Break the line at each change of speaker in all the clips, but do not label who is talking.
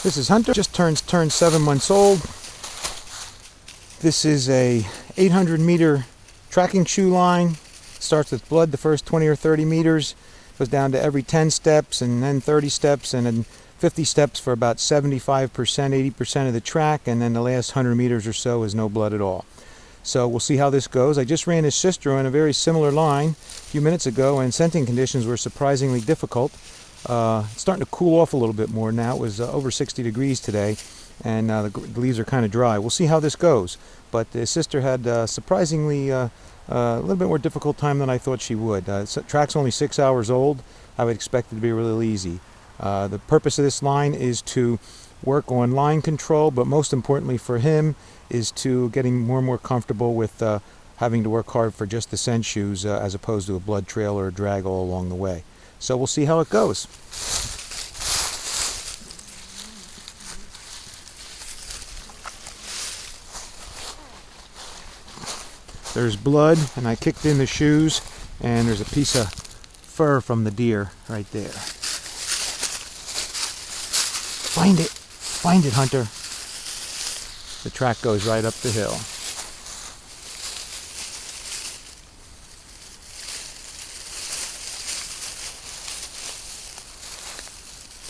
This is Hunter, just turned 7 months old. This is a 800 meter tracking shoe line. Starts with blood the first 20 or 30 meters, goes down to every 10 steps and then 30 steps and then 50 steps for about 75%, 80% of the track, and then the last 100 meters or so is no blood at all. So we'll see how this goes. I just ran his sister on a very similar line a few minutes ago, and scenting conditions were surprisingly difficult. It's starting to cool off a little bit more now. It was over 60 degrees today, and the leaves are kind of dry. We'll see how this goes. But his sister had surprisingly a little bit more difficult time than I thought she would. The track's only 6 hours old. I would expect it to be really easy. The purpose of this line is to work on line control, but most importantly for him is to getting more and more comfortable with having to work hard for just the scent shoes as opposed to a blood trail or a drag all along the way. So we'll see how it goes. There's blood, and I kicked in the shoes, and there's a piece of fur from the deer right there. Find it! Find it, Hunter! The track goes right up the hill.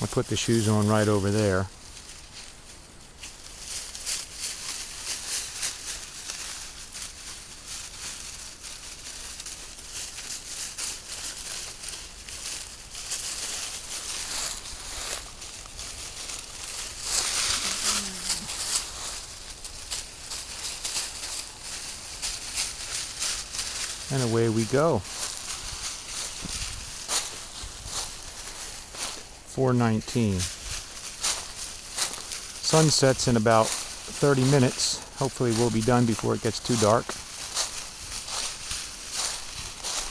I'll put the shoes on right over there. And away we go. 4:19. Sun sets in about 30 minutes. Hopefully we'll be done before it gets too dark.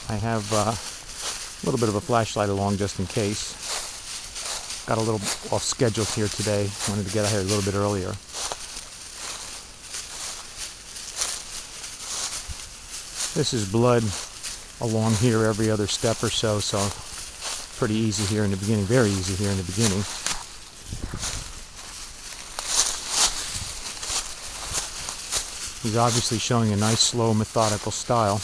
I have a little bit of a flashlight along just in case. Got a little off schedule here today. Wanted to get out here a little bit earlier. This is blood along here every other step or so, so pretty easy here in the beginning, very easy here in the beginning. He's obviously showing a nice, slow, methodical style.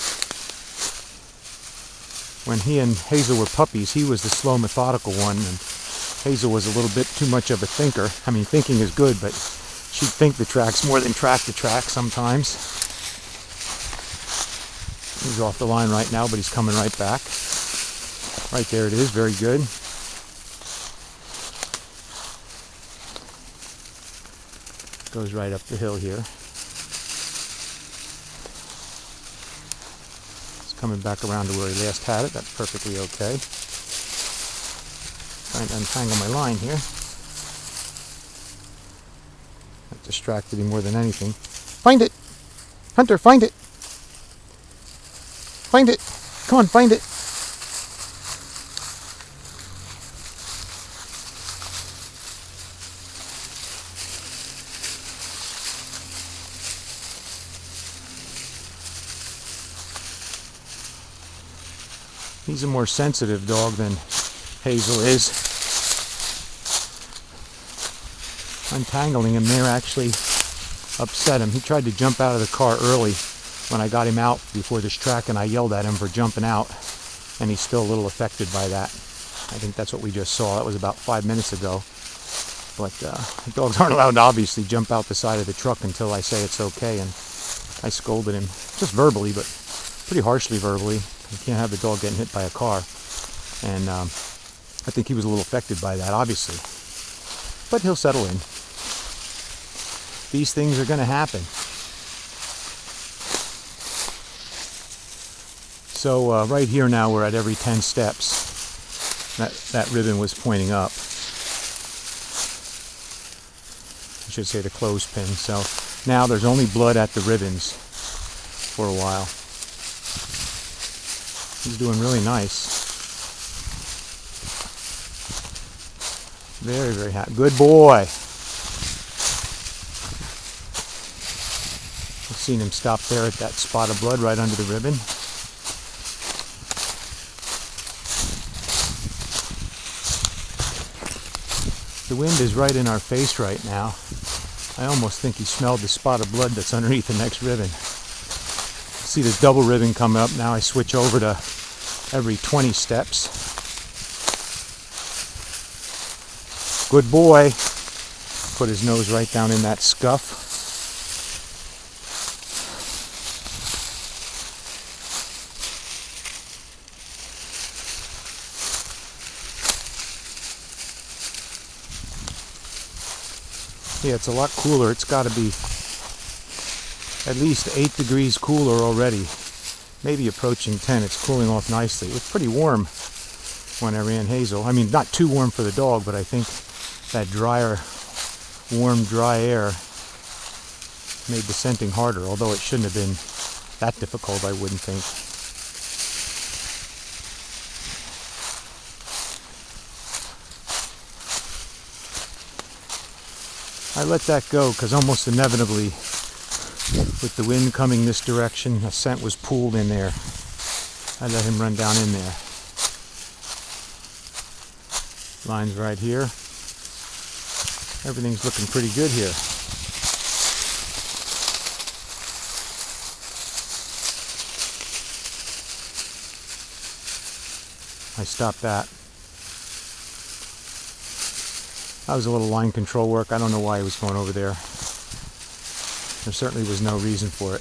When he and Hazel were puppies, he was the slow, methodical one, and Hazel was a little bit too much of a thinker. I mean, thinking is good, but she'd think the tracks more than track the track sometimes. He's off the line right now, but he's coming right back. Right there it is, very good. Goes right up the hill here. It's coming back around to where he last had it. That's perfectly okay. Trying to untangle my line here. That distracted him more than anything. Find it! Hunter, find it! Find it! Come on, find it! He's a more sensitive dog than Hazel is. Untangling him there actually upset him. He tried to jump out of the car early when I got him out before this track, and I yelled at him for jumping out, and he's still a little affected by that. I think that's what we just saw. That was about 5 minutes ago. But dogs aren't allowed to obviously jump out the side of the truck until I say it's okay, and I scolded him, just verbally, but pretty harshly verbally. You can't have the dog getting hit by a car, and I think he was a little affected by that, obviously. But he'll settle in. These things are going to happen. So right here now we're at every 10 steps. That ribbon was pointing up. I should say the clothespin. So now there's only blood at the ribbons for a while. He's doing really nice. Very, very happy. Good boy. I've seen him stop there at that spot of blood right under the ribbon. The wind is right in our face right now. I almost think he smelled the spot of blood that's underneath the next ribbon. See this double ribbon come up. Now I switch over to every 20 steps. Good boy. Put his nose right down in that scuff. Yeah, it's a lot cooler. It's got to be at least 8 degrees cooler already. Maybe approaching 10. It's cooling off nicely. It was pretty warm when I ran Hazel. I mean, not too warm for the dog, but I think that drier, warm, dry air made the scenting harder, although it shouldn't have been that difficult, I wouldn't think. I let that go because almost inevitably, with the wind coming this direction, a scent was pooled in there. I let him run down in there. Line's right here. Everything's looking pretty good here. I stopped that. That was a little line control work. I don't know why he was going over there. There certainly was no reason for it.